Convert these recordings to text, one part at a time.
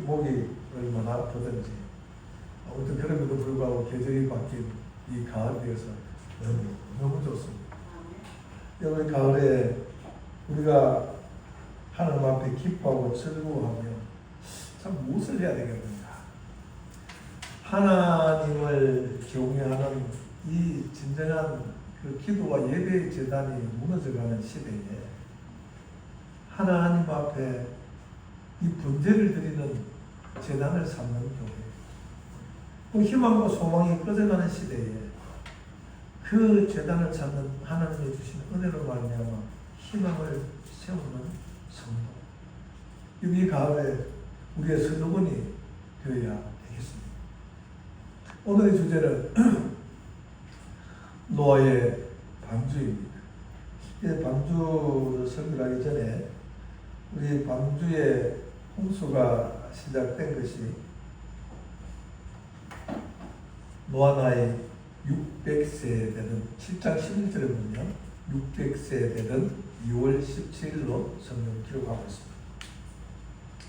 목이 얼마나 아프든지 아무튼 그럼에도 불구하고 계절이 바뀐 이 가을 되어서 너무 좋습니다. 여러분 가을에 우리가 하나님 앞에 기뻐하고 즐거워하며 참 무엇을 해야 되겠는가? 하나님을 경외하는 이 진정한 그 기도와 예배의 재단이 무너져가는 시대에 하나님 앞에 이 분재를 드리는 재단을 삼는 교회, 그 희망과 소망이 꺼져가는 시대에 그 재단을 찾는 하나님이 주신 은혜로 말미암아 희망을 세우는 성도, 이 가을에 우리의 서두근이 되어야 되겠습니다. 오늘의 주제는 노아의 방주입니다. 방주를 설교하기 전에 우리 방주의 홍수가 시작된 것이 노아 나이 600세 되는 7장 11절에 보면 600세 되는 2월 17일로 성경 기록하고 있습니다.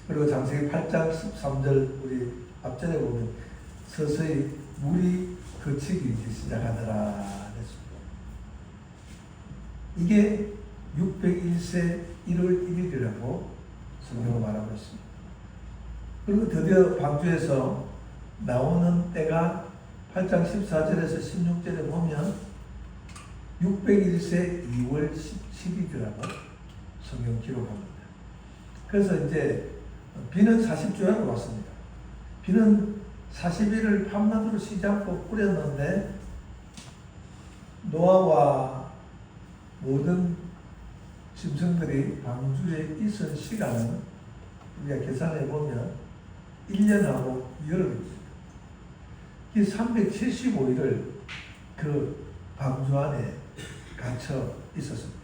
그리고 장세기 8장 13절 우리 앞전에 보면 서서히 물이 그치기 시작하더라 했습니다. 이게 601세 1월 1일이라고 성경을 말하고 있습니다. 그리고 드디어 방주에서 나오는 때가 8장 14절에서 16절에 보면 601세 2월 12일이라고 성경 기록합니다. 그래서 이제 비는 40주야로 왔습니다. 비는 40일을 밤낮으로 쉬지 않고 뿌렸는데 노아와 모든 짐승들이 방주에 있은 시간은 우리가 계산해 보면 1년하고 열흘입니다. 이 375일을 그 방주 안에 갇혀 있었습니다.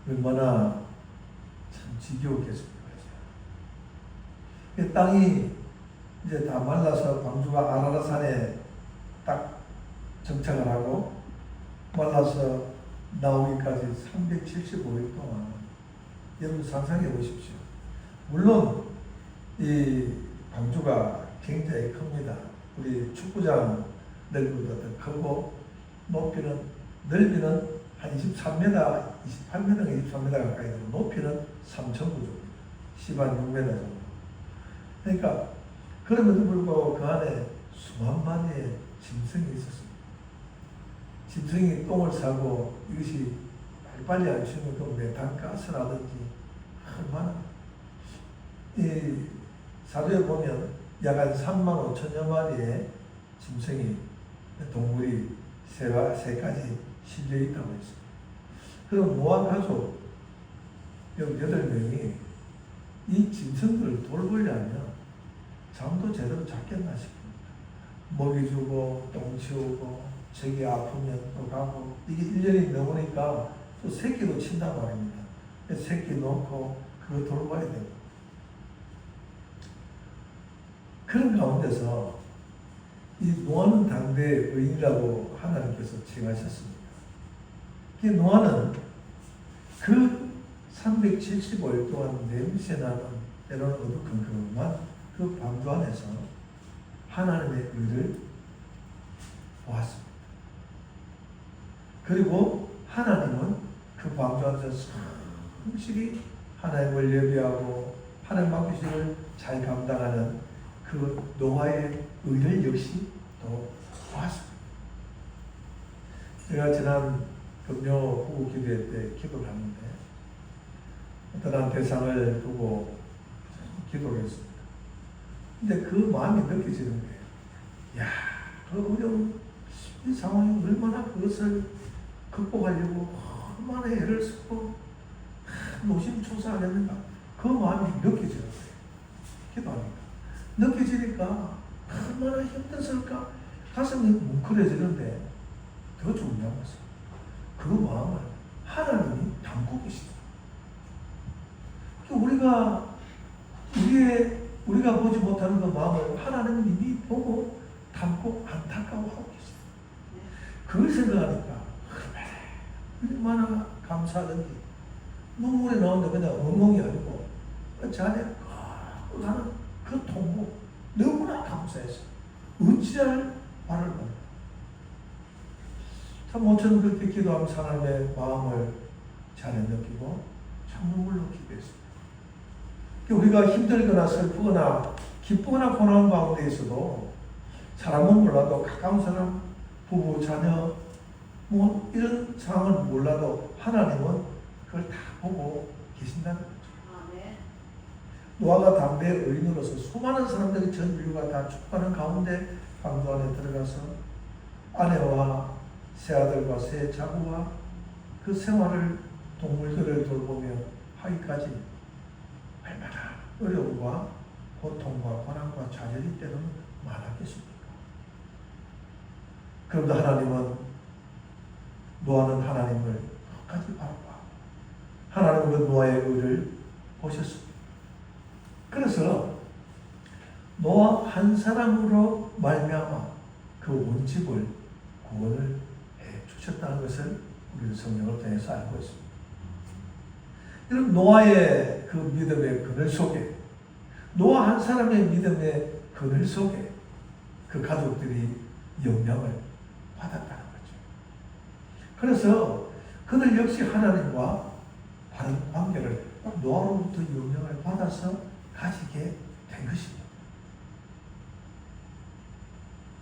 얼마나 참 지겨웠겠습니까? 땅이 이제 다 말라서 방주가 아라라산에 딱 정착을 하고 말라서 나오기까지 375일 동안 여러분 상상해 보십시오. 물론 이 방주가 굉장히 큽니다. 우리 축구장 넓이보다 더 크고 넓이는 한 23m, 28m, 23m 가까이 되고 높이는 3,900 정도, 16m 정도. 그러니까 그럼에도 불구하고 그 안에 수만 마리의 짐승이 있었습니다. 짐승이 똥을 싸고 이것이 빨리 안 치우면 그 메탄가스라든지 얼마나 이 사도에 보면 약 한 3만 5천여 마리의 짐승이 동물이 세 가지 실려 있다고 했습니다. 그럼 노아 가족 8명이 이 짐승들을 돌보려면 잠도 제대로 잤겠나 싶습니다. 먹이 주고 똥 치우고 저기 아프면 또 가고 이게 1년이 넘으니까 또 새끼도 친단 말입니다. 새끼 놓고 그거 돌봐야 되고 그런 가운데서 이 노아는 당대의 의인이라고 하나님께서 칭하셨습니다. 이 노아는 그 375일 동안 냄새나는 때로는 어두컴컴한 그 방주 안에서 하나님의 의를 보았습니다. 그리고 하나님은 그 방주 안에서 성실히 하나님을 예배하고 하나님 맡기심을 잘 감당하는 그 노아의 의를 역시 또 보았습니다. 제가 지난 금요 후보 기도회 때 기도를 하는데 어떤 한 대상을 두고 기도를 했습니다. 근데 그 마음이 느껴지는 거예요. 야, 그 어려운 이 상황이 얼마나 그것을 극복하려고 얼마나 애를 쓰고 노심초사하겠는가. 그 마음이 느껴지는 거예요. 기도하니까. 느껴지니까 얼마나 힘들었을까. 가슴이 뭉클해지는데 더 중요한 것은 그 마음을 하나님이 담고 계시다. 우리가 보지 못하는 그 마음을 하나님은 이미 보고 담고 안타까워하고 계시다. 그걸 생각하니까 얼마나 감사하던지 눈물이 나오는데 그냥 엉엉이 아니고 자네 나는 그 통보 너무나 감사해서 어찌할 말을 못해. 참 모처럼 그렇게 기도하면서 하나님의 마음을 잘 느끼고 참 눈물로 기도했습니다. 우리가 힘들거나 슬프거나 기쁘거나 고난 가운데 있어도 사람은 몰라도 가까운 사람, 부부, 자녀 뭐 이런 상황은 몰라도 하나님은 그걸 다 보고 계신다는 거죠. 노아가 담대의 의인으로서 수많은 사람들이 전 인류가 다 축복하는 가운데 방도 안에 들어가서 아내와 새 아들과 새 자구와 그 생활을 동물들을 돌보며 하기까지 얼마나 어려움과 고통과 고난과 좌절이 때는 많았겠습니까? 그런데 하나님은 노아는 하나님을 끝까지 바라봐 하나님은 그 노아의 의를 보셨습니다. 그래서 노아 한 사람으로 말미암아 그 온 집을 구원을 해 주셨다는 것을 우리는 성경을 통해서 알고 있습니다. 이런 노아의 그 믿음의 그늘 속에 노아 한 사람의 믿음의 그늘 속에 그 가족들이 영향을 받았다는 거죠. 그래서 그들 역시 하나님과 바른 관계를 노아로부터 영향을 받아서 가지게 된 것입니다.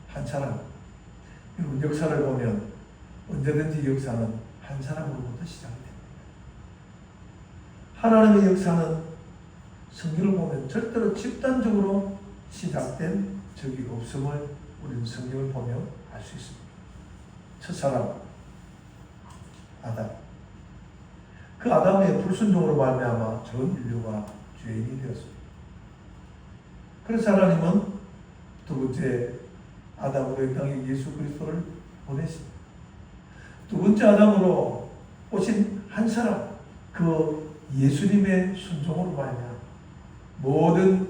한 사람, 여러분 역사를 보면 언제든지 역사는 한 사람으로부터 시작이 됩니다. 하나님의 역사는 성경을 보면 절대로 집단적으로 시작된 적이 없음을 우리는 성경을 보면 알 수 있습니다. 첫 사람 아담. 그 아담의 불순종으로 말미암아 전 인류가 죄인이 되었습니다. 그래서 하나님은 두 번째 아담으로 이 땅에 예수 그리스도를 보내십니다. 두 번째 아담으로 오신 한 사람, 그 예수님의 순종으로 말미암아 모든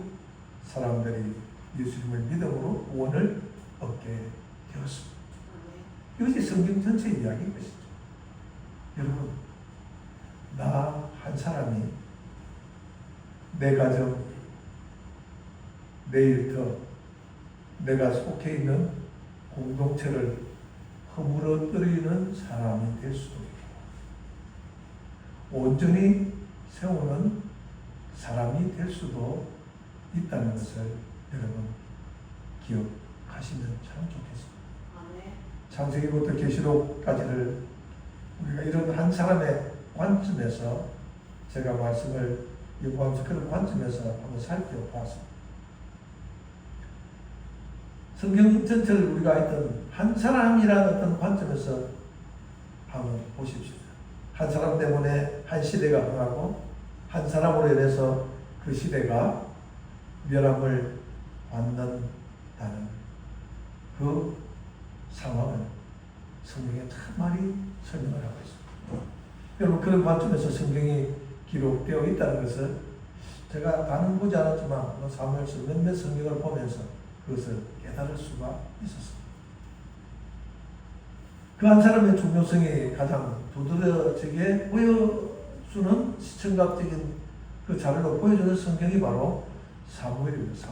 사람들이 예수님을 믿음으로 구원을 얻게 되었습니다. 이것이 성경 전체의 이야기인 것이죠. 여러분, 나 한 사람이 내 가정, 내 일터, 내가 속해 있는 공동체를 허물어뜨리는 사람이 될 수도 있고 온전히 세우는 사람이 될 수도 있다는 것을 여러분 기억하시면 참 좋겠습니다. 창세기부터 계시록까지를 우리가 이런 한 사람의 관점에서 제가 말씀을 연구하면서 그런 관점에서 한번 살펴보았습니다. 성경 전체를 우리가 했던 한 사람이라는 어떤 관점에서 한번 보십시오. 한 사람 때문에 한 시대가 흥하고 한 사람으로 인해서 그 시대가 멸함을 받는다는 그 상황을 성경에 참 많이 설명을 하고 있습니다. 여러분 그런 관점에서 성경이 기록되어 있다는 것을 제가 다는 보지 않았지만 사무엘서 몇몇 성경을 보면서 그것을 깨달을 수가 있었습니다. 그 한 사람의 중요성이 가장 두드러지게 보여주는 시청각적인 그 자료로 보여주는 성경이 바로 사무엘입니다.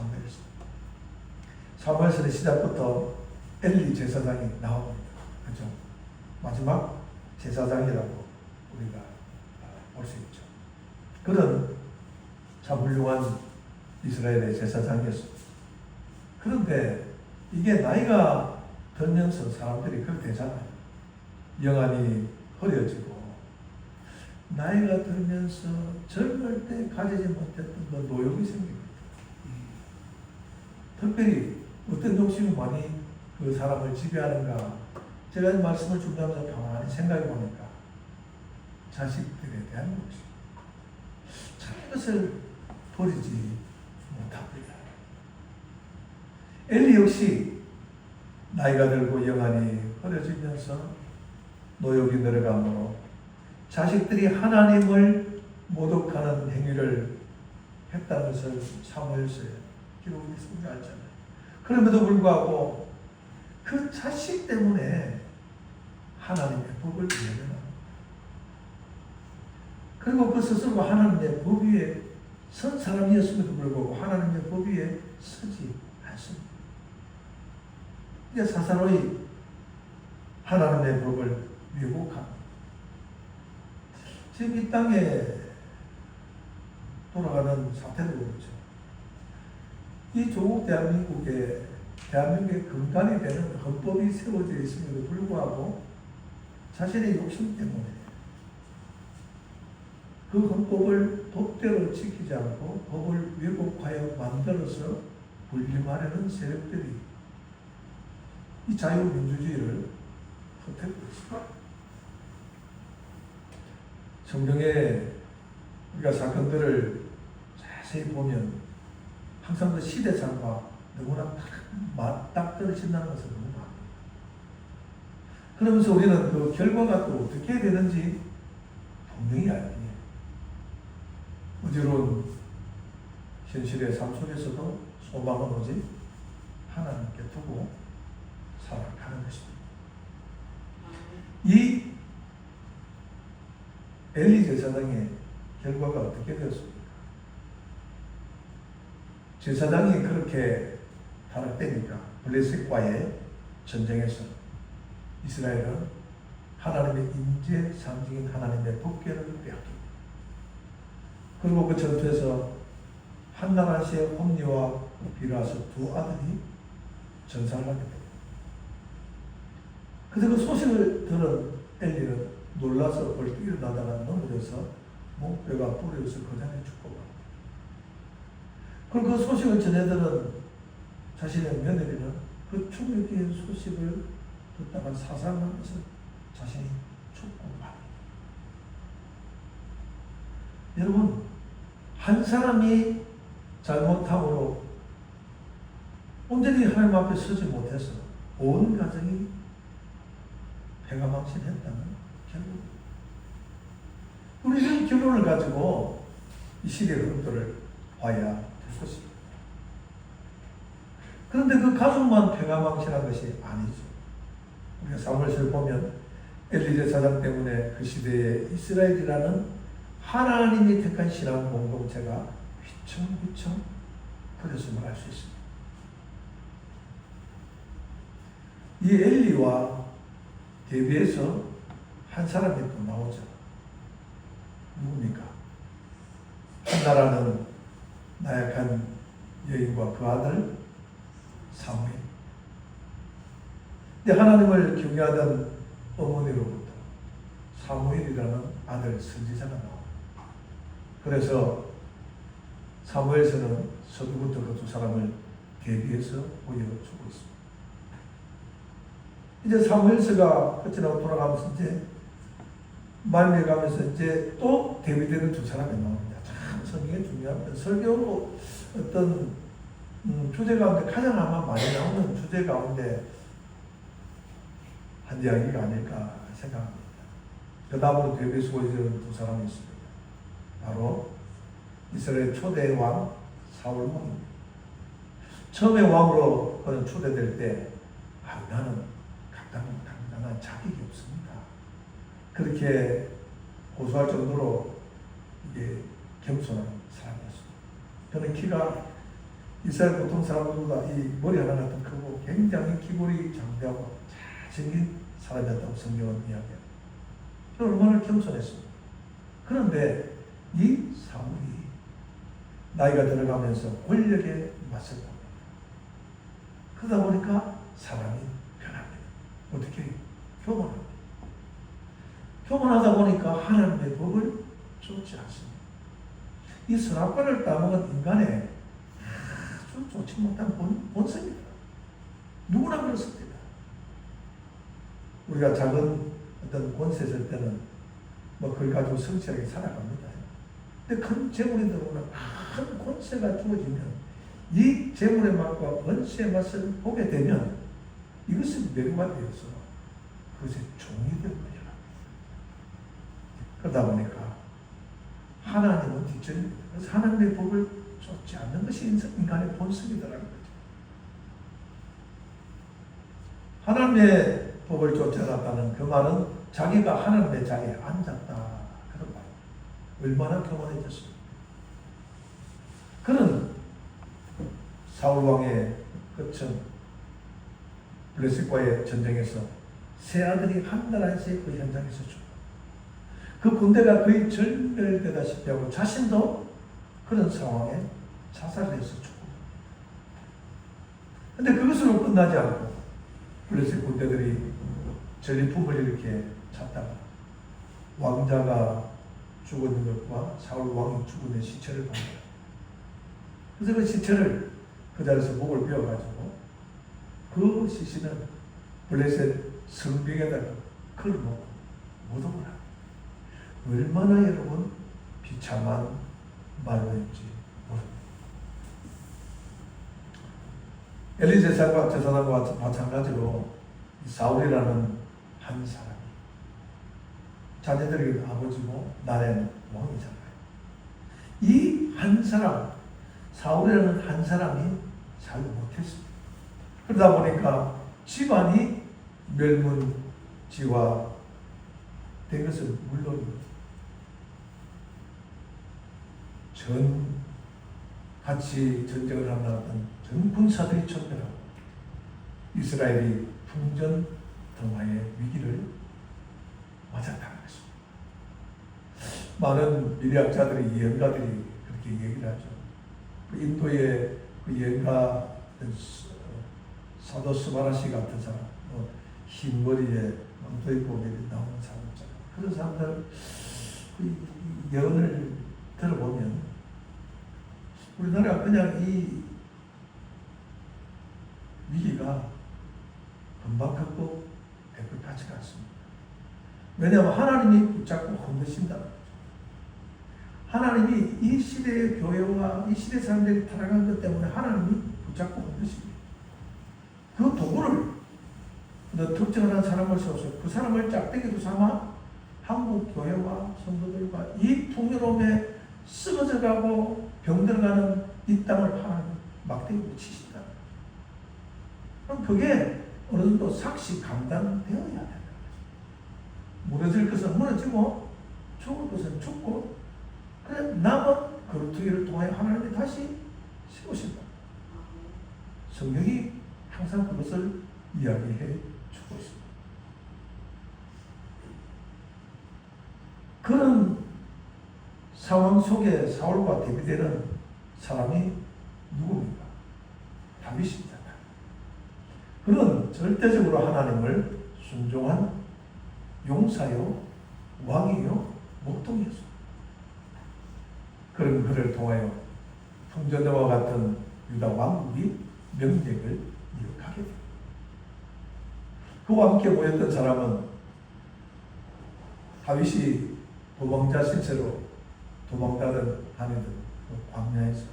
사무엘서의 시작부터 엘리 제사장이 나옵니다. 그렇죠? 마지막 제사장이라고 우리가 볼 수 있죠. 그런 참 훌륭한 이스라엘의 제사장이었습니다. 그런데 이게 나이가 들면서 사람들이 그렇게 되잖아요. 영안이 흐려지고 나이가 들면서 젊을 때 가지지 못했던 그 노역이 생깁니다. 특별히 어떤 욕심이 많이 그 사람을 지배하는가 제가 이 말씀을 준비하면서 가만히 생각해 보니까 자식들에 대한 욕심 참 이것을 버리지 못합니다. 엘리 역시 나이가 들고 영안이 흐려지면서 노역이 늘어가므로 자식들이 하나님을 모독하는 행위를 했다는 것을 사무엘서에 기록이 있습니다. 알잖아요. 그럼에도 불구하고 그 자식 때문에 하나님의 법을 위반합니다. 그리고 그 스스로 하나님의 법 위에 선 사람이었음에도 불구하고 하나님의 법 위에 서지 않습니다. 이제 사사로이 하나님의 법을 왜곡합니다. 지금 이 땅에 돌아가는 사태도 그렇죠. 이 조국 대한민국의 근간이 되는 헌법이 세워져 있음에도 불구하고 자신의 욕심 때문에 그 헌법을 법대로 지키지 않고 법을 왜곡하여 만들어서 분림하려는 세력들이 이 자유민주주의를 헛되고 있습니다. 성경에 우리가 사건들을 자세히 보면 항상 그 시대상과 너무나 딱 떨어진다는 것을 너무 압니다. 그러면서 우리는 그 결과가 또 어떻게 되는지 분명히 알기에 어지러운 현실의 삶 속에서도 소망은 오직 하나님께 두고 살아가는 것입니다. 이 엘리 제사장의 결과가 어떻게 되었습니까? 제사장이 그렇게 타락되니까 블레셋과의 전쟁에서 이스라엘은 하나님의 임재 상징인 하나님의 법궤를 빼앗깁니다. 그리고 그 전투에서 한나라시의 홈니와 비라스 두 아들이 전사를 하게 됩니다. 그래서 그 소식을 들은 엘리는 놀라서 벌떡 일어나다가 넘어져서 목뼈가 부러져서 그 자리에 죽고 갑니다. 그리고 그 소식을 전해들은 자신의 며느리는 그 충격적인 소식을 듣다가 사상하면서 자신이 죽고 갑니다. 여러분, 한 사람이 잘못함으로 온전히 하나님 앞에 서지 못해서 온 가정이 패가망신했다는 결론. 우리는 이 결론을 가지고 이 시대의 흐름들을 봐야 될 것입니다. 그런데 그 가족만 패가망신한 것이 아니죠. 우리가 사무엘서를 보면 엘리 제사장 때문에 그 시대에 이스라엘이라는 하나님이 택한 신앙 공동체가 휘청휘청 터졌음을 알 수 있습니다. 이 엘리와 대비해서 한 사람이 또 나오죠. 누굽니까? 한나라는 나약한 여인과 그 아들 사무엘. 근데 하나님을 경외하던 어머니로부터 사무엘이라는 아들 선지자가 나옵니다. 그래서 사무엘서는 서두부터 그 두 사람을 대비해서 보여주고 있습니다. 이제 사무엘서가 끝이 나고 돌아가면서 이제 말미에 가면서 이제 또 대비되는 두 사람이 나옵니다. 참 성경에 중요합니다. 설교로 어떤 주제 가운데 가장 아마 많이 나오는 주제 가운데 한 이야기가 아닐까 생각합니다. 그 다음으로 대비해서 보여주는 두 사람이 있습니다. 바로 이스라엘 초대 왕 사울 왕입니다. 처음에 왕으로 그는 초대될 때 나는 당당한 자격이 없습니다. 그렇게 고소할 정도로 이게 겸손한 사람이었습니다. 그는 키가 이스라엘 보통 사람들보다 이 머리 하나가 더 크고 굉장히 기골이 장대하고 잘생긴 사람이었다고 성경은 이야기합니다. 얼마나 겸손했습니다. 그런데 이 사울이 나이가 들어가면서 권력에 맞섰다. 그러다 보니까 사람이 변합니다. 어떻게? 교만합니다. 교만하다 보니까 하나님의 법을 쫓지 않습니다. 이 선악과를 따먹은 인간의 아주 좋지 못한 본성입니다. 누구나 그렇습니다. 우리가 작은 어떤 권세 있을 때는 그걸 가지고 성실하게 살아갑니다. 근데 큰 재물이 들어오면 큰 권세가 주어지면 이 재물의 맛과 권세의 맛을 보게 되면 이것은 매료가 되어서 그것이 종이 될 거예요. 그러다 보니까 하나님은 뒷전입니다. 그래서 하나님의 법을 쫓지 않는 것이 인간의 본성이더라는 거죠. 하나님의 법을 쫓지 않았다는 그 말은 자기가 하나님의 자리에 앉았다. 그런 말. 얼마나 교만해졌습니까? 사울 왕의 끝은 블레셋과의 전쟁에서 세 아들이 한 달 안씩 그 현장에서 죽고, 그 군대가 거의 절멸되다시피 하고 자신도 그런 상황에 자살해서 죽고, 근데 그것으로 끝나지 않고 블레셋 군대들이 전리품을 이렇게 찾다가 왕자가 죽은 것과 사울 왕이 죽은 시체를 본 거예요. 그래서 그 시체를 그 자리에서 목을 베어가지고 그 시신은 블레셋 성벽에다가 걸어놓고 모독을 합니다. 얼마나 여러분 비참한 말로인지 모릅니다. 엘리 제사장과 마찬가지로 사울이라는 한 사람이 자녀들에게 아버지고 나라의 왕이잖아요. 이 한 사람, 사울이라는 한 사람이 잘 못했습니다. 그러다 보니까 집안이 멸문지화 된 것은 물론이고, 같이 전쟁을 하는 전 군사들이 전멸하고 이스라엘이 풍전등화의 위기를 맞았다는 것입니다. 많은 미래학자들이, 예언가들이 그렇게 얘기를 하죠. 인도의 그 예언가 사도 스바라시 같은 사람, 흰 머리에 망토의 복에 나오는 사람 있잖아요. 그런 사람들 그 예언을 들어보면 우리나라가 그냥 이 위기가 금방 극복될 것 같지가 않습니다. 왜냐하면 하나님이 붙잡고 건드신다. 하나님이 이 시대의 교회와 이 시대 사람들이 타락한 것 때문에 하나님이 붙잡고 건드십니다. 그 도구를 특정한 사람을 세워서 그 사람을 짝대기로 삼아 한국 교회와 성도들과 이 풍요로움에 쓰러져가고 병들어가는 이 땅을 하나님 막대기로 치신다. 그럼 그게 어느 정도 삭시 감당되어야 된다. 무너질 것은 무너지고 죽을 것은 죽고, 그래 남은 거루투기를 통하여 하나님이 다시 세우신다. 성경이 항상 그것을 이야기해 주고 있습니다. 그런 상황 속에 사울과 대비되는 사람이 누굽니까? 다윗입니다. 그는 절대적으로 하나님을 순종한 용사요, 왕이요, 목동이었습니다. 그런 그를 통하여 풍전대와 같은 유다 왕국이 명맥을 이어가게 됩니다. 그와 함께 모였던 사람은 다윗이 도망자 신세로 도망가던 하늘은 광야에서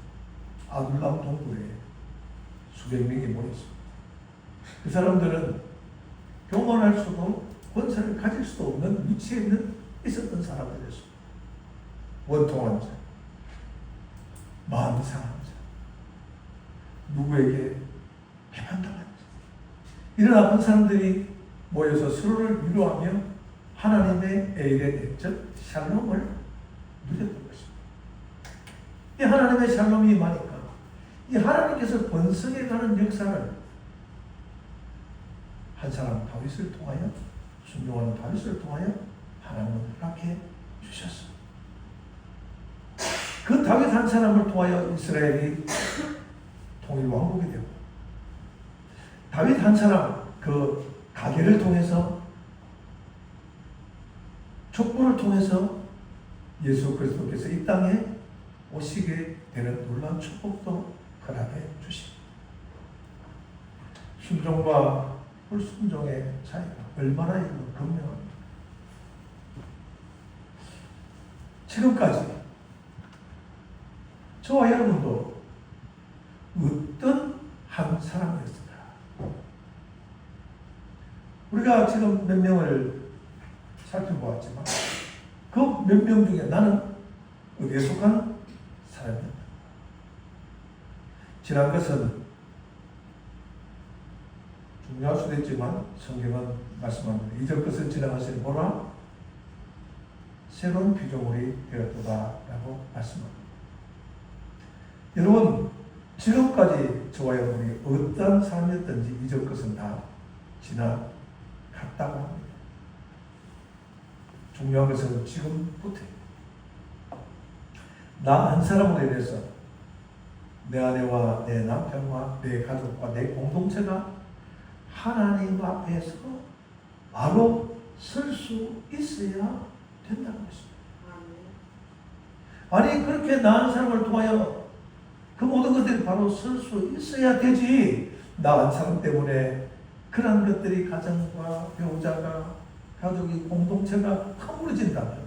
아둘람 동굴에 수백 명이 모였습니다. 그 사람들은 교만할 수도 권세를 가질 수도 없는 위치에 있었던 사람들이었습니다. 원통한 자, 마음이 상한 자, 누구에게 배반당한 자, 이런 나쁜 사람들이 모여서 서로를 위로하며 하나님의 에이덴, 즉 샬롬을 누렸던 것입니다. 이 하나님의 샬롬이 임하니까 이 하나님께서 번성해가는 역사를 한 사람 다윗을 통하여, 순종하는 다윗을 통하여 하나님은 허락해 주셨습니다. 그 다윗 한 사람을 통하여 이스라엘이 통일 왕국이 되고, 다윗 한 사람 그 가게를 통해서, 촉구를 통해서 예수 그리스도께서 이 땅에 오시게 되는 놀라운 축복도 허락해 주십니다. 순종과 불순종의 차이가 얼마나 이거 극명합니다. 지금까지 저와 여러분도 어떤 한 사람이었을까? 우리가 지금 몇 명을 살펴보았지만 그 몇 명 중에 나는 어디에 속한 사람이었다. 지난 것은 중요할 수도 있지만 성경은 말씀합니다. 이전 것은 지나가시니 보라 새로운 피조물이 되었도다 라고 말씀합니다. 여러분, 지금까지 저와 여러분이 어떠한 삶이었든지 이전 것은 다 지나갔다고 합니다. 중요한 것은 지금부터 나 한 사람으로 인해서 내 아내와 내 남편과 내 가족과 내 공동체가 하나님 앞에서 바로 설 수 있어야 된다는 것입니다. 아니 그렇게 나 한 사람을 통하여 그 모든 것들이 바로 설 수 있어야 되지. 나 한 사람 때문에 그런 것들이 가정과 배우자가 가족이 공동체가 허물어진다면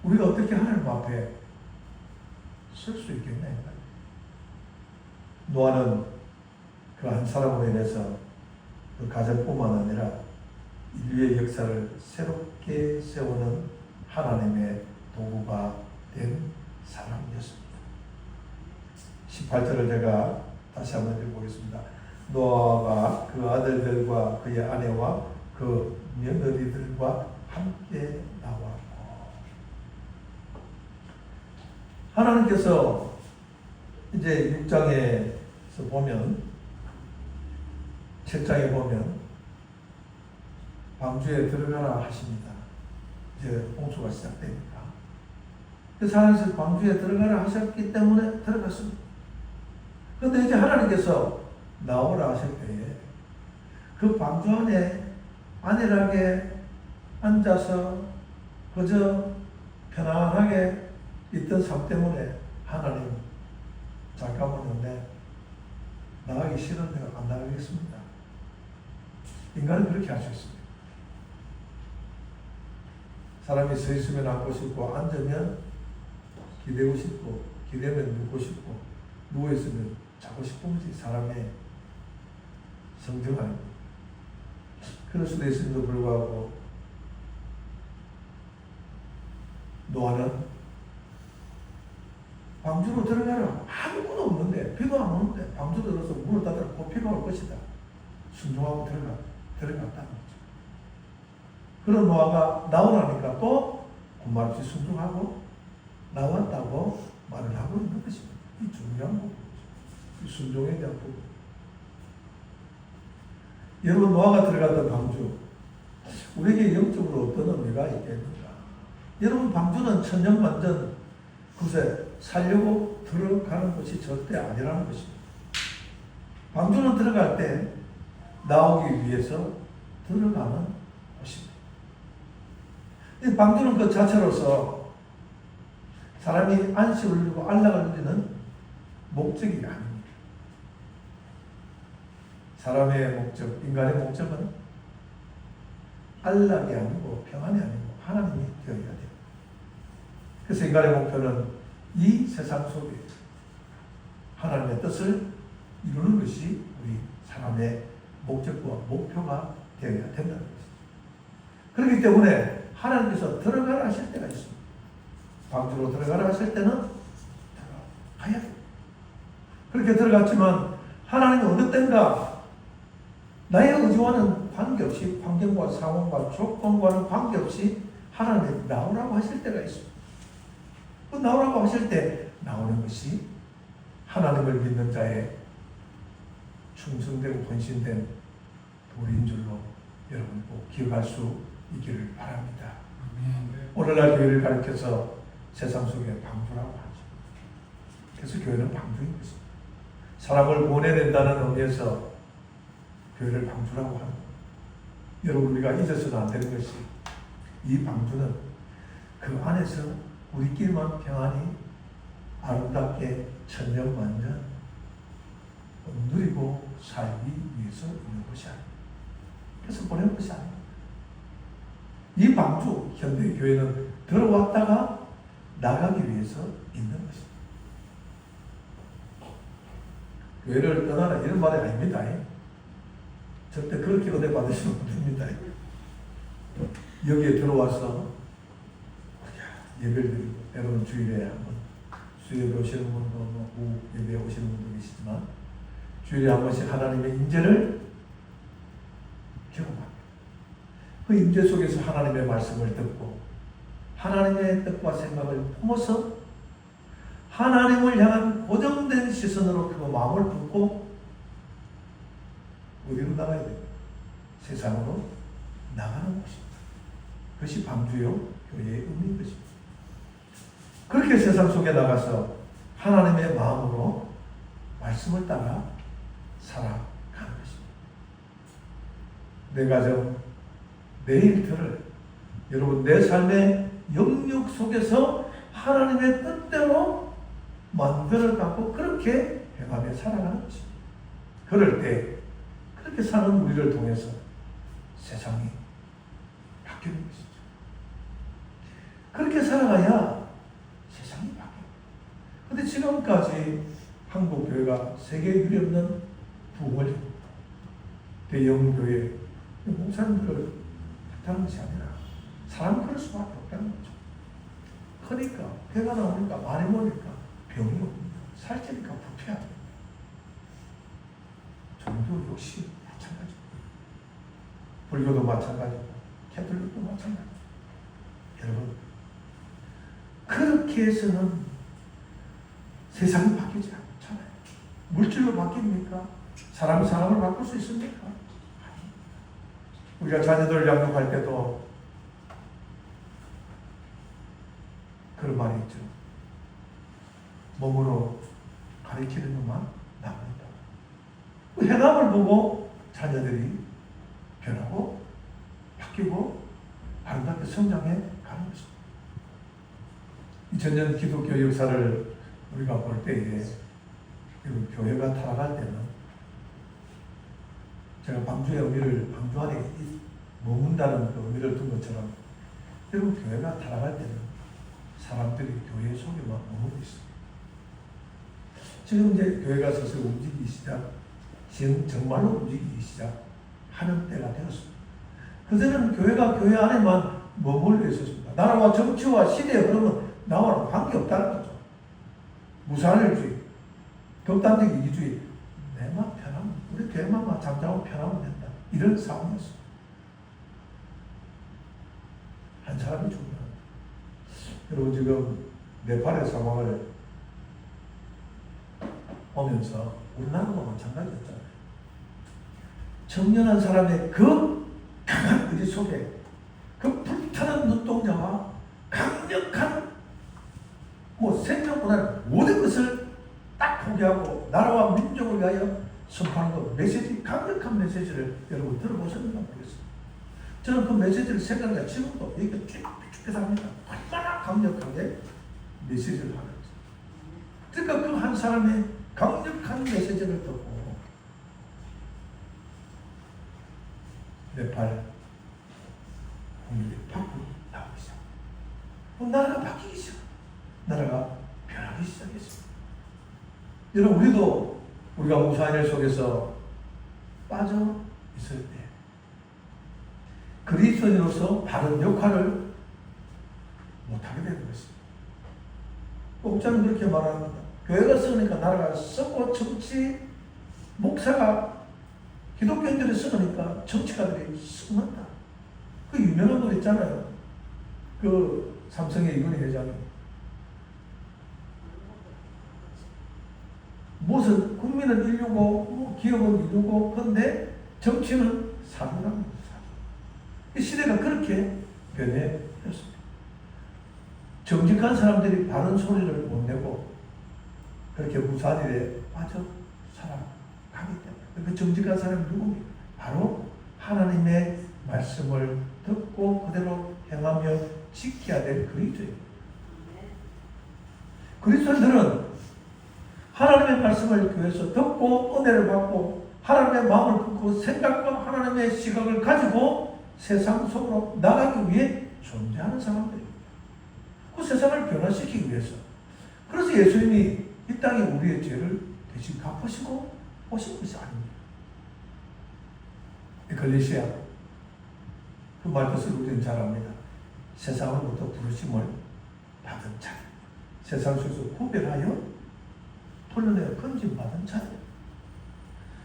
우리가 어떻게 하나님 앞에 설 수 있겠냐. 노아는 그 한 사람으로 인해서 그 가정뿐만 아니라 인류의 역사를 새롭게 세우는 하나님의 도구가 된 사람이었습니다. 18절을 제가 다시 한번 읽어보겠습니다. 노아가 그 아들들과 그의 아내와 그 며느리들과 함께 나왔고, 하나님께서 이제 6장에서 보면, 7장에 보면 방주에 들어가라 하십니다. 이제 홍수가 시작되니까. 그래서 하나님께서 방주에 들어가라 하셨기 때문에 들어갔습니다. 그런데 이제 하나님께서 나오라 하실 때에 그 방주 안에 안일하게 앉아서 그저 편안하게 있던 삶 때문에 하나님 잠깐만요, 나가기 싫은 데가 안 나가겠습니다. 인간은 그렇게 할 수 있습니다. 사람이 서 있으면 앉고 싶고, 앉으면 기대고 싶고, 기대면 눕고 싶고, 누워있으면 자고 싶은 것이 사람의 성정 아닙니다. 그럴 수도 있음에도 불구하고 노아는 방주로 들어가라. 아무것도 없는데, 비도 안 오는데 방주로 들어서 문을 닫으라. 곧 비가 올 것이다. 순종하고 들어갔다는 거죠. 그런 노아가 나오라니까 또 군말없이 순종하고 나왔다고 말을 하고 있는 것입니다. 이 중요한 부분이죠. 이 순종에 대한 부분. 여러분, 노아가 들어갔던 방주, 우리에게 영적으로 어떤 의미가 있겠는가? 여러분, 방주는 천년만년 그새 살려고 들어가는 것이 절대 아니라는 것입니다. 방주는 들어갈 때 나오기 위해서 들어가는 것입니다. 이 방주는 그 자체로서 사람이 안식을 누리고 안락을 누리는 목적이 아닙니다. 사람의 목적, 인간의 목적은 안락이 아니고 평안이 아니고 하나님이 되어야 돼요. 그래서 인간의 목표는 이 세상 속에 하나님의 뜻을 이루는 것이 우리 사람의 목적과 목표가 되어야 된다는 것이죠. 그렇기 때문에 하나님께서 들어가라 하실 때가 있습니다. 방주로 들어가라 하실 때는 들어가야 돼요. 그렇게 들어갔지만 하나님이 어느 때인가 나의 의지와는 관계없이, 환경과 상황과 조건과는 관계없이 하나님이 나오라고 하실 때가 있습니다. 그 나오라고 하실 때 나오는 것이 하나님을 믿는 자의 충성되고 헌신된 도리인 줄로 여러분 꼭 기억할 수 있기를 바랍니다. 오늘날 교회를 가리켜서 세상 속에 방주라고 하죠. 그래서 교회는 방주인 것입니다. 사람을 보내낸다는 의미에서 교회를 방주라고 하는 겁니다. 여러분, 우리가 잊어서는 안 되는 것이 이 방주는 그 안에서 우리끼리만 평안히 아름답게 천년만년 누리고 살기 위해서 있는 것이 아닙니다. 그래서 보낸 것이 아닙니다. 이 방주, 현대교회는 들어왔다가 나가기 위해서 있는 것입니다. 교회를 떠나라 이런 말이 아닙니다. 절대 그렇게 은혜 받으시면 안 됩니다. 여기에 들어와서 예배를 드리고, 여러분 주일에 한번 수요일에 오시는 분도 오후 예배에 오시는 분도 계시지만 주일에 한 번씩 하나님의 인재를 경험합니다. 그 인재 속에서 하나님의 말씀을 듣고 하나님의 뜻과 생각을 품어서 하나님을 향한 고정된 시선으로 그 마음을 품고 어디로 나가야 돼요? 세상으로 나가는 것입니다. 그것이 방주요 교회의 의미인 것입니다. 그렇게 세상 속에 나가서 하나님의 마음으로 말씀을 따라 살아가는 것입니다. 내 가정, 내 일터를 여러분 내 삶의 영역 속에서 하나님의 뜻대로 만들어가고 그렇게 행하며 살아가는 것입니다. 그럴 때 그렇게 사는 우리를 통해서 세상이 바뀌는 것이죠. 그렇게 살아가야 세상이 바뀌어요. 그런데 지금까지 한국 교회가 세계 유례없는 부흥을 대형 교회 목사님들을 탓하는 것이 아니라 사람 그럴 수밖에 없다는 거죠. 크니까 배가 나오니까 많이 먹으니까 병이 옵니다. 살찌니까 부패합니다. 종교 역시 마찬가지입니다. 불교도 마찬가지고 캐톨릭도 마찬가지입니다. 여러분 그렇게 해서는 세상이 바뀌지 않잖아요. 물질로 바뀝니까? 사람이 사람을 바꿀 수 있습니까? 우리가 자녀들 양육할 때도 그런 말이 있죠. 몸으로 가르치는 것만 남는다. 그 행함을 보고 자녀들이 변하고 바뀌고 아름답게 성장해 가는 것입니다. 2000년 기독교 역사를 우리가 볼 때에 교회가 타락할 때는 제가 방주의 의미를 방주 안에 머문다는 그 의미를 둔 것처럼 여러분 교회가 타락할 때는 사람들이 교회 속에만 머물고 있습니다. 지금 이제 교회가 서서히 움직이기 시작, 정말로 움직이기 시작하는 때가 되었습니다. 그전에는 교회가 교회 안에만 머물러 있었습니다. 나라와 정치와 시대에 흐름은 나와는 관계없다는 거죠. 무산일주의, 극단적 이기주의, 내만 편하면, 우리 교회만 잠자고 편하면 된다. 이런 상황이었습니다. 한 사람이 중요합니다. 여러분 지금 네팔의 상황을 보면서 우리나라도 마찬가지였잖아요. 청년한 사람의 그 강한 의지 속에 그 불타는 눈동자와 강력한 생명보다 모든 것을 딱 포기하고 나라와 민족을 위하여 선포하는 것, 메시지, 강력한 메시지를 여러분 들어보셨는가 모르겠습니다. 저는 그 메시지를 생각해 지금도 여기가 쭉쭉해서 합니다. 얼마나 강력하게 메시지를 하는지. 그러니까 그 한 사람의 강력한 메시지를 듣고 네팔 국민이 밖으로 나오기 시작. 나라가 바뀌기 시작. 나라가 변하기 시작했습니다. 여러분 우리가 무사한 일 속에서 빠져 있을 때 그리스도인으로서 바른 역할을 못하게 되는 것입니다. 목자는 그렇게 말합니다. 교회가 썩으니까 나라가 썩고 정치, 목사가 기독교인들이 썩으니까 정치가들이 썩는다. 그 유명한 말 있잖아요. 그 삼성의 이건희 회장이 무슨 국민은 인류고 기업은 인류고 그런데 정치는 사람입니다. 이 시대가 그렇게 변해졌습니다. 정직한 사람들이 바른 소리를 못 내고 그렇게 무사한 일에 빠져 살아가기 때문에 그 정직한 사람이 누굽니까? 바로 하나님의 말씀을 듣고 그대로 행하며 지켜야 될 그리스도입니다. 그리스도인들은 하나님의 말씀을 교회에서 듣고 은혜를 받고 하나님의 마음을 품고 생각과 하나님의 시각을 가지고 세상 속으로 나가기 위해 존재하는 사람들입니다. 그 세상을 변화시키기 위해서. 그래서 예수님이 이 땅에 우리의 죄를 대신 갚으시고 오신 것이 아닙니다. 에클레시아 그 말뜻을 우리는 잘 압니다. 세상으로부터 부르심을 받은 자, 세상 속에서 구별하여 돌려내어 건진받은 자.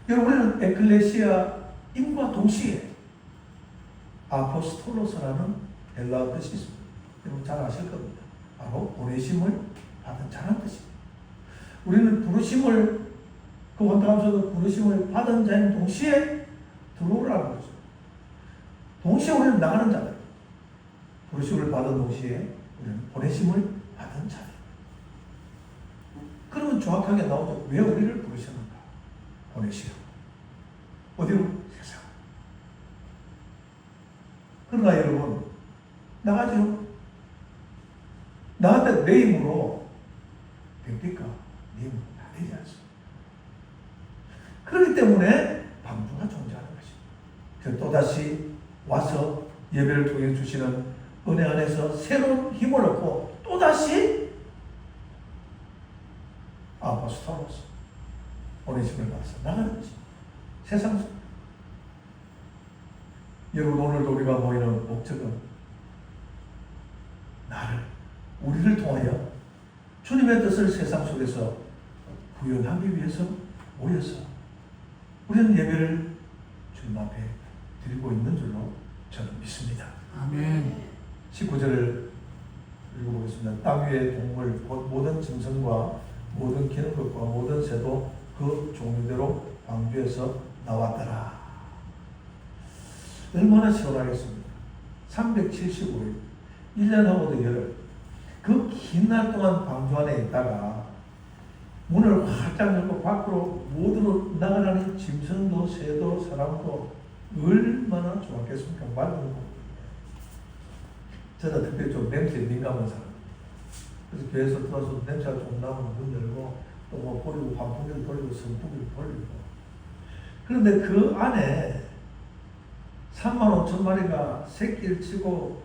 여러분 우리는 에클레시아임과 동시에 아포스톨로스라는 헬라어 뜻이 있습니다. 여러분 잘 아실 겁니다. 바로 보내심을 받은 자라는 뜻입니다. 우리는 부르심을, 그 원탁함에서도 부르심을 받은 자인 동시에 들어오라는 거죠. 동시에 우리는 나가는 자들. 부르심을 받은 동시에 우리는 보내심을 받은 자들. 그러면 정확하게 나오죠. 왜 우리를 부르셨는가? 보내시라고. 어디로? 세상. 그러나 여러분, 나가죠. 나한테 내 힘으로 됩니까? 내 힘으로 다 되지 않습니다. 그렇기 때문에 방주가 존재하는 것입니다. 또다시 와서 예배를 통해 주시는 은혜 안에서 새로운 힘을 얻고 또다시 아포스토로스 보내심을 받아서 나가는 것입니다. 세상 속. 여러분, 오늘도 우리가 모이는 목적은 우리를 통하여 주님의 뜻을 세상 속에서 구현하기 위해서 모여서 우리는 예배를 주님 앞에 드리고 있는 줄로 저는 믿습니다. 아멘. 19절을 읽어보겠습니다. 땅 위의 동물, 모든 짐승과 모든 기는 것과 모든 새도 그 종류대로 방주에서 나왔더라. 얼마나 시원하겠습니까? 375일, 1년하고도 열흘, 그 긴 날 동안 방주 안에 있다가 문을 활짝 열고 밖으로 모두 나가라니 짐승도 새도 사람도 얼마나 좋았겠습니까? 맑은 거. 저는 특별히 좀 냄새에 민감한 사람. 그래서 교회에서 들어와서 냄새가 좀 나면 문 열고 또 뭐 버리고 환풍기를 돌리고 선풍기를 돌리고. 그런데 그 안에 35,000마리가 새끼를 치고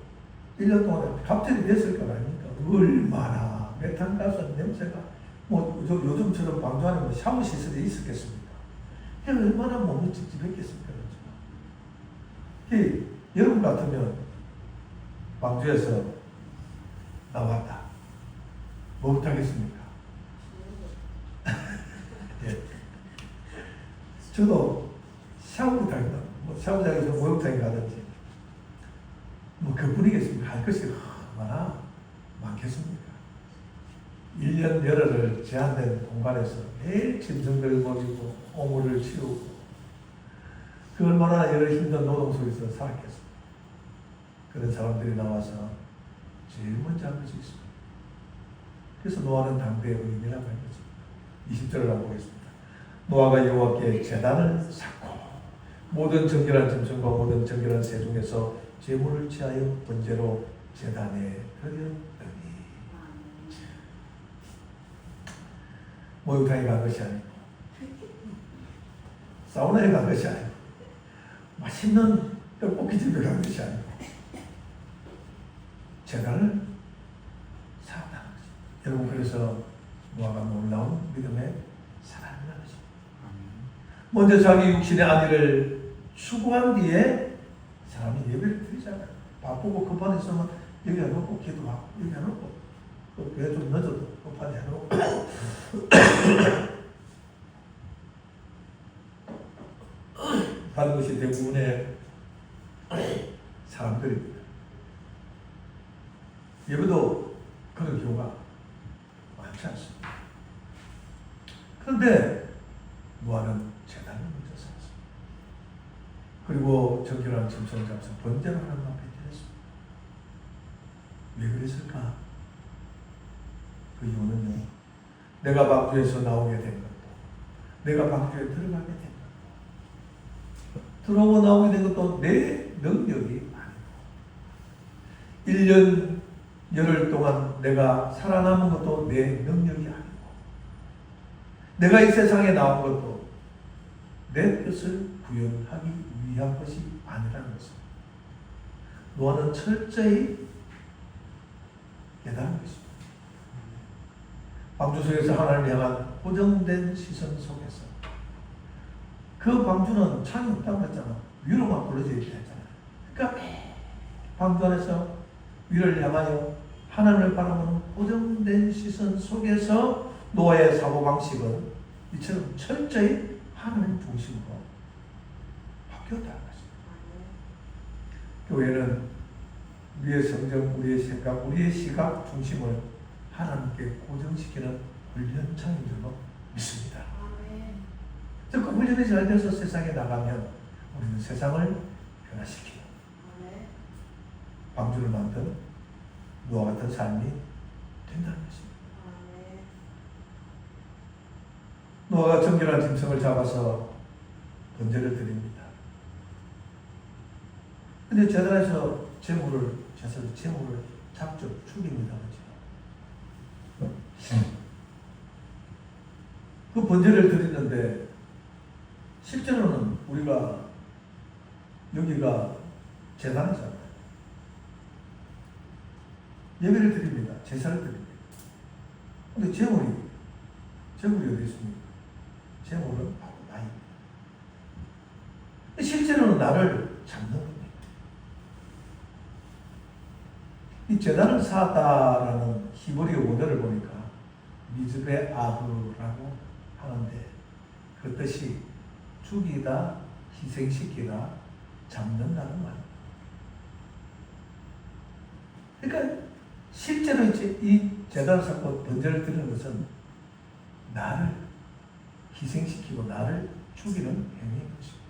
1년 동안에 갑자기 됐을 거 아닙니까? 얼마나 메탄가스 냄새가 뭐 요즘처럼 방주 안에 뭐 샤워 시설이 있었겠습니까? 얼마나 몸이 찝찝했겠습니까? 여러분 같으면 방주에서 나왔다. 뭐 못하겠습니까? 예. 저도 샤워장이나 뭐 샤워장에서 목욕탕에 가든지 뭐 그뿐이겠습니까? 할 것이 얼마나 많겠습니까? 1년 열흘을 제한된 공간에서 매일 짐승들을 먹이고 오물을 치우고 그 얼마나 여러 힘든 노동 속에서 살았겠습니까? 그런 사람들이 나와서 제일 먼저 한 것이 있습니다. 그래서 노아는 당대의 의인이라고 한 것입니다. 20절을 한번 보겠습니다. 노아가 여호와께 제단을 쌓고 모든 정결한 짐승과 모든 정결한 새 중에서 제물을 취하여 번제로 제단에 드렸더니 목욕탕에 간 것이 아니고 사우나에 간 것이 아니고 맛있는 떡볶이집에 간 것이 아니고 제단을 쌓았다는 것입니다. 여러분, 그래서 노아가 놀라운 믿음의 사람이라는 것입니다. 먼저 자기 육신의 아내를 추구한 뒤에 사람이 예배를 드리잖아요. 바쁘고 급한 데 있으면 여기 해놓고 기도하고 여기 해놓고 또 교회 좀 늦어도 급한 데 해놓고 하는 것이 대부분의 사람들입니다. 예배도 그런 경우가 많지 않습니다. 그런데 노아는 제단을 먼저 쌓았습니다. 그리고 정결한 짐승을 잡아서 번제로 하나님 앞에 드렸습니다. 왜 그랬을까? 그 이유는요, 내가 방주에서 나오게 된 것도, 내가 방주에 들어가게 된 것도, 들어오고 나오게 된 것도 내 능력이 아니고, 1년 열흘 동안 내가 살아남은 것도 내 능력이 아니고, 내가 이 세상에 나온 것도 내 뜻을 구현하기 위한 것이 아니라는 것입니다. 노아는 철저히 깨달은 것입니다. 방주 속에서 하나님을 향한 고정된 시선 속에서 그 방주는 창이 없다고 했잖아. 위로만 불러져 있다 했잖아. 그러니까 방주 안에서 위를 향하여 하나님을 바라보는 고정된 시선 속에서 노아의 사고방식은 이처럼 철저히 하나님 중심으로 바뀌었다는 것입니다. 교회는 우리의 성정, 우리의 생각, 우리의 시각 중심을 하나님께 고정시키는 훈련장인 줄로 믿습니다. 아멘. 그 훈련이 잘 돼서 세상에 나가면 우리는 세상을 변화시키는 아멘. 방주를 만든 노아 같은 삶이 된다는 것입니다. 아멘. 노아가 정결한 짐승을 잡아서 번제를 드립니다. 근데 제단에서 제물을 잡죠. 죽입니다. 그렇죠? 그 번제를 드리는데 실제로는 우리가 여기가 제단이잖아요. 예배를 드립니다. 제사를 드립니다. 근데 제물이 어디 있습니까? 제물은 바로 나입니다. 실제로는 나를 잡는 겁니다. 이 제단을 쌓았다라는 히브리어 원어를 보니까 미즈베 아흐라고 하는데 그 뜻이 죽이다, 희생시키다, 잡는다는 말입니다. 그러니까 실제로 이제 이 제단을 쌓고 번제를 드리는 것은 나를 희생시키고 나를 죽이는 행위인 것입니다.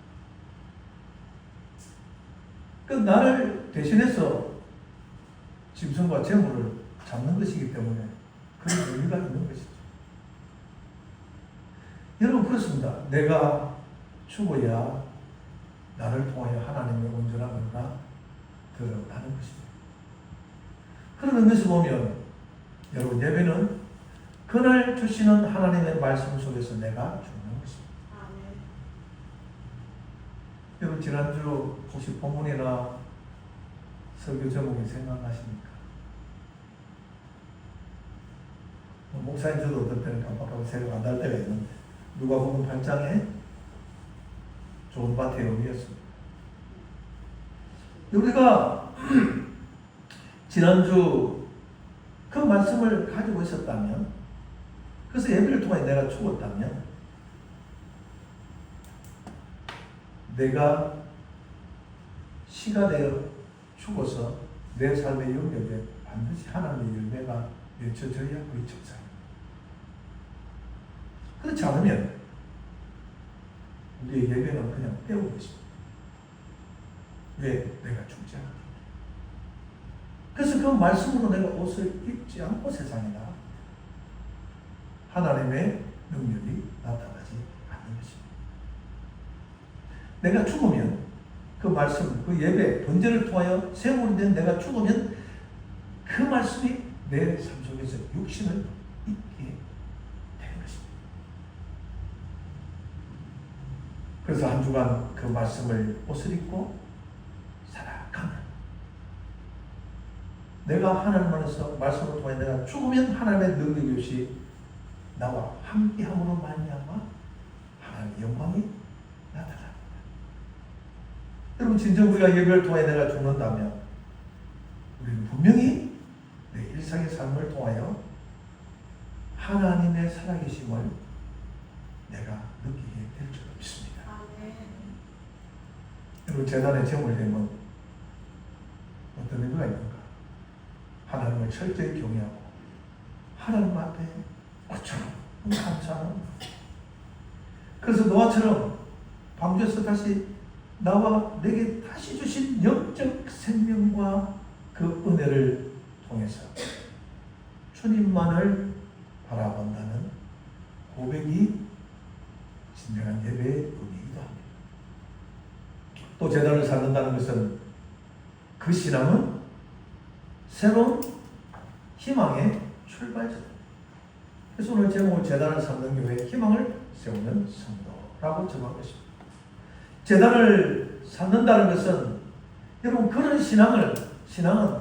그 나를 대신해서 짐승과 제물을 잡는 것이기 때문에 그런 의미가 있는 것이죠. 여러분 그렇습니다. 내가 죽어야 나를 통하여 하나님의 온전한 은혜가 드러나는 것입니다. 그런 의미에서 보면 여러분 예배는 그날 주시는 하나님의 말씀 속에서 내가 죽는 것입니다. 아멘. 여러분 지난주 혹시 본문이나 설교 제목이 생각나십니까? 목사님 저도 어떤 때는 깜빡하고 생각 안 날 때가 있는데 누가복음 8장에 좋은 밭의 의미였습니다. 우리가 지난주 그 말씀을 가지고 있었다면, 그래서 예배를 통해 내가 죽었다면, 내가 시가 되어 죽어서 내 삶의 영역에 반드시 하나님의 열매가 맺혀져야 우리 정상입니다. 그렇지 않으면 우리의 예배는 그냥 때우는 것입니다. 왜? 내가 죽지 않았기 때문에. 그래서 그 말씀으로 내가 옷을 입지 않고 세상에 나가 하나님의 능력이 나타나지 않는 것입니다. 내가 죽으면 그 말씀, 그 예배, 번제를 통하여 세월이 된 내가 죽으면 그 말씀이 내 삶 속에서 육신을 입게 되는 것입니다. 그래서 한 주간 그 말씀을 옷을 입고 살아가면 내가 하나님 안에서 말씀을 통해 내가 죽으면 하나님의 능력이 없이 나와 함께함으로 말미암아 하나님의 영광이 나타납니다. 여러분 진정 우리가 예배를 통해 내가 죽는다면 우리는 분명히 내 일상의 삶을 통하여 하나님의 살아계심을 내가 느끼게 될 줄 믿습니다. 아멘. 여러분 제단에 제물되면 어떤 의미가 있는가? 하나님을 철저히 경외하고 하나님 앞에 어처럼 감사하는, 그래서 노아처럼 방주에서 다시 나와 내게 다시 주신 영적 생명과 그 은혜를 통해서 주님만을 바라본다는 고백이 진정한 예배의 의미이기도 합니다. 또 제단을 쌓는다는 것은 그 신앙은 새로운 희망의 출발점. 그래서 오늘 제목을 제단을 쌓는 교회 희망을 세우는 성도라고 정한 것입니다. 제단을 쌓는다는 것은 여러분 그런 신앙은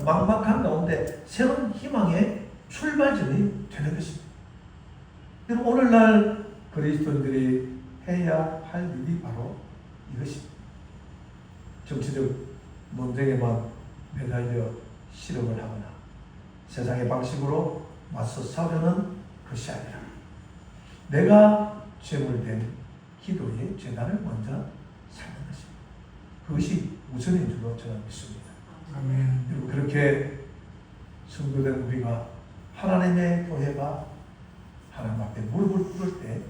막막한 가운데 새로운 희망의 출발점이 되는 것입니다. 여러분 오늘날 그리스도인들이 해야 할 일이 바로 이것입니다. 정치적 논쟁에만 매달려 실험을 하거나 세상의 방식으로 맞서 싸우려는 것이 아니라 내가 제물된 기도의 제단을 먼저 쌓는 것입니다. 그것이 우선인 줄로 저는 믿습니다. 아멘. 여러분 그렇게 성도된 우리가 하나님의 교회가 하나님 앞에 무릎을 꿇을 때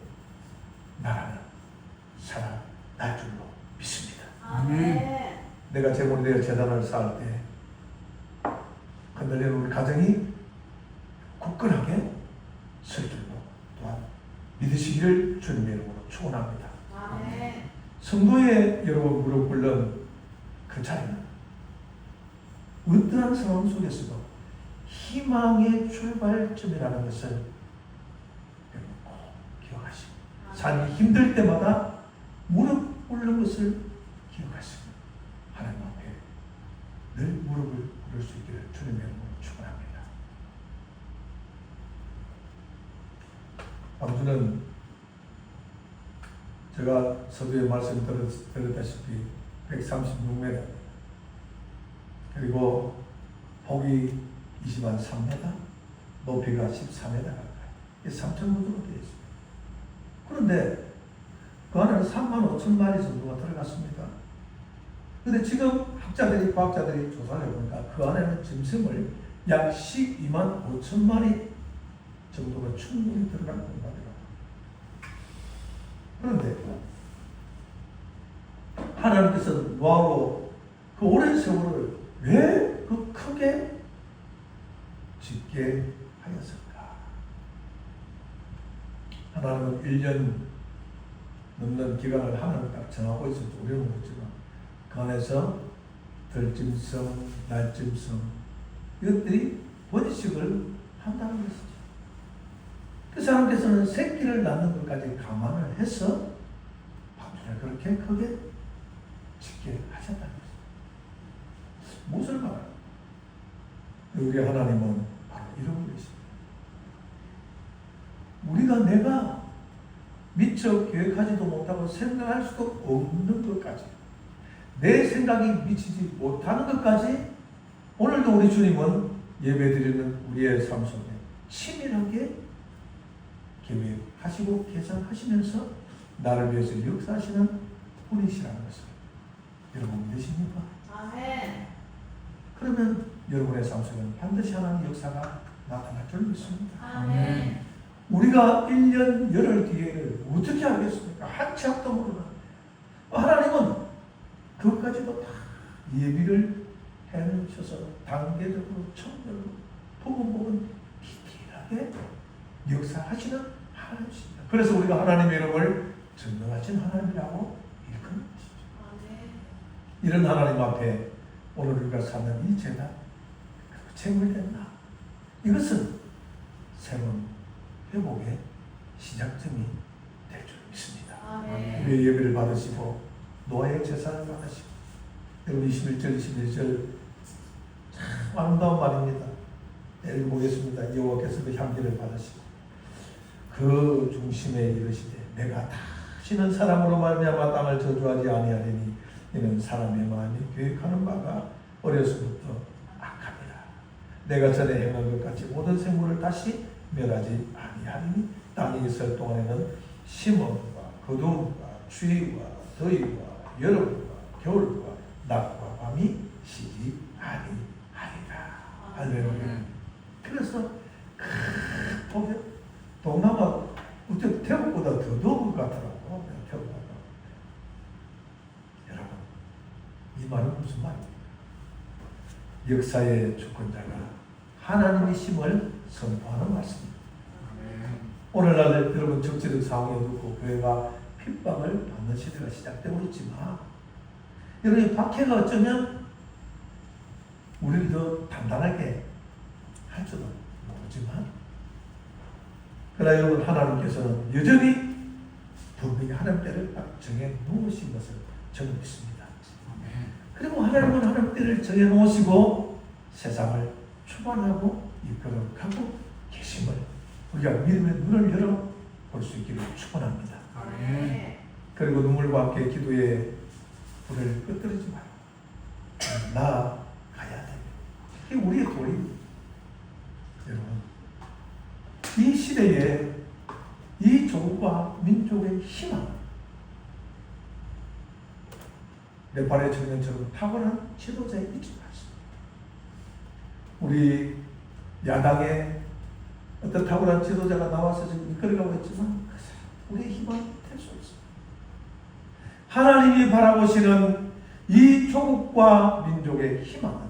나라는 살아날 줄로 믿습니다. 아멘. 내가 제물이 되어 제단을 쌓을 때 흔들리는 우리 가정이 굳건하게 설 줄로 또한 믿으시기를 주님의 이름으로 축원합니다. 아멘. 성도의 여러분 무릎 꿇는 그 자리는 어떠한 상황 속에서도 희망의 출발점이라는 것을 여러분 꼭 기억하시고 삶이 힘들 때마다 무릎 꿇는 것을 기억하시고 하나님 앞에 늘 무릎을 꿇을 수 있기를 주님의 이름으로 축원합니다. 광주는 제가 서두에 말씀드렸다시피 136m 그리고 폭이 23m 높이가 14m 가까이 3,000구조로 되어 있습니다. 그런데 그 안에는 35,000마리 정도가 들어갔습니다. 그런데 지금 학자들이 과학자들이 조사를 해보니까 그 안에는 짐승을 약 12만 5천마리 정도가 충분히 들어갈 공간이라고. 그런데 하나님께서는 노아로 그 오랜 세월을 왜 그 크게 짓게 하였을까? 하나님은 1년 넘는 기간을 하나님 딱 정하고 있어서 우리는 모르지만 그 안에서 들짐승, 날짐승 이것들이 번식을 한다는 것이죠. 그래서 하나님께서는 새끼를 낳는 것까지 감안을 해서 밤중에 그렇게 크게 짓게 하셨다는 것입니다. 무엇을 말합니까? 우리 하나님은 바로 이런 분이십니다. 우리가 내가 미처 계획하지도 못하고 생각할 수도 없는 것까지 내 생각이 미치지 못하는 것까지 오늘도 우리 주님은 예배드리는 우리의 삶 속에 치밀하게 계획하시고 계산하시면서 나를 위해서 역사하시는 분이시라는 것을 여러분 믿으십니까? 아멘. 그러면 여러분의 삶 속에는 반드시 하나님의 역사가 나타날 줄 믿습니다. 아멘. 우리가 1년 열흘 뒤에를 어떻게 알겠습니까? 한치 앞도 모르는 하나님은 그것까지도 다 예비를 해놓으셔서 단계적으로 청별로 부분 디테일하게 역사하시는 하나님이십니다. 그래서 우리가 하나님의 이름을 전능하신 하나님이라고 일컫는 것이죠. 아멘. 이런 하나님 앞에 오늘 우리가 사는 이 제단 제물됐나? 이것은 새로운 회복의 시작점이 될 줄 믿습니다. 아멘. 우리의 예배를 받으시고 노아의 제사를 받으시고 여러분 21절 21절 참 아름다운 말입니다. 읽어보겠습니다. 여호와께서도 향기를 받으시고 그 중심에 이르시되 내가 다시는 사람으로 말미암아 땅을 저주하지 아니하리니 이는 사람의 마음이 계획하는 바가 어려서부터 악합니다. 내가 전에 행한 것 같이 모든 생물을 다시 멸하지 아니하리니 땅에 있을 동안에는 심음과 거두음과 추위와 더위와 여름과 겨울과 낮과 밤이 쉬지 아니하리라. 할렐루야. 그래서 동남아 어째 태국보다 더 더운 것 같더라고. 태국보다. 여러분 이 말은 무슨 말입니까? 역사의 주권자가 하나님이심을 선포하는 말씀입니다. 오늘날 여러분 정치적 상황이 어둡고 교회가 핍박을 받는 시대가 시작되고 있지만 여러분 박해가 어쩌면 우리를 더 단단하게 할지도 모르지만 그러나 여러분 하나님께서는 여전히 분명히 하나님께를 정해 놓으신 것을 저는 믿습니다. 그리고 하나님은 하나님께를 정해 놓으시고 세상을 주관하고 이끌어가고 계심을 우리가 믿음의 눈을 열어 볼 수 있기를 축원합니다. 아멘. 그리고 눈물과 함께 기도의 불을 끄트리지 말고 나아가야 됩니다. 이게 우리의 도리입니다. 여러분 이 시대에 이 조국과 민족의 희망 네팔의 청년처럼 탁월한 지도자에 있지 않습니다. 우리 야당의 어떤 탁월한 지도자가 나와서 지금 이끌어가고 있지만 우리의 힘은 될 수 없습니다. 하나님이 바라보시는 이 조국과 민족의 희망은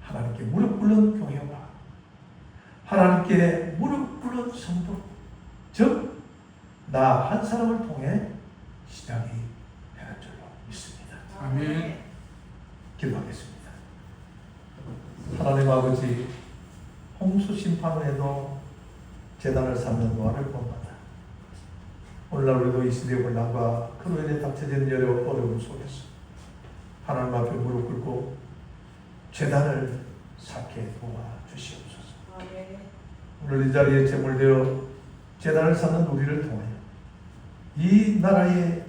하나님께 무릎 꿇는 교회와 하나님께 무릎 꿇는 성도, 즉 나 한 사람을 통해 시작이 되는 줄로 믿습니다. 아멘. 기도하겠습니다. 하나님 아버지, 홍수 심판 후에도 제단을 쌓는 노아를 본받아 오늘날 우리도 이 시대의 혼란과 그로 인해 닥쳐진 여러 어려움 속에서 하나님 앞에 무릎 꿇고 제단을 쌓게 도와주시옵소서. 아멘. 오늘 이 자리에 제물되어 제단을 쌓는 우리를 통하여 이 나라의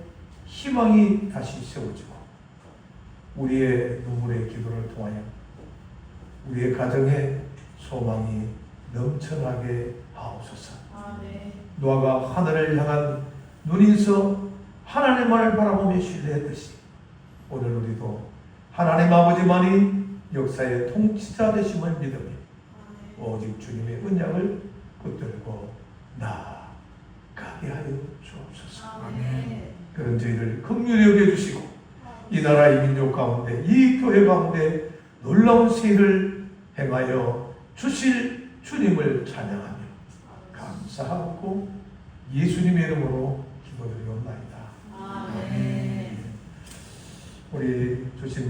희망이 다시 세워지고 우리의 눈물의 기도를 통하여 우리의 가정에 소망이 넘쳐나게 하옵소서. 아멘. 노아가 하늘을 향한 눈이 있어 하나님만을 바라보며 신뢰했듯이 오늘 우리도 하나님 아버지만이 역사의 통치자 되심을 믿으며 오직 주님의 은약을 붙들고 나아가게 하여 주옵소서. 아멘. 그런 저희를 긍휼히 여겨주시고 이 나라 이 민족 가운데 이 교회 가운데 놀라운 세를 행하여 주실 주님을 찬양하며 감사하고 예수님의 이름으로 기도드리옵나이다. 아멘. 우리 주신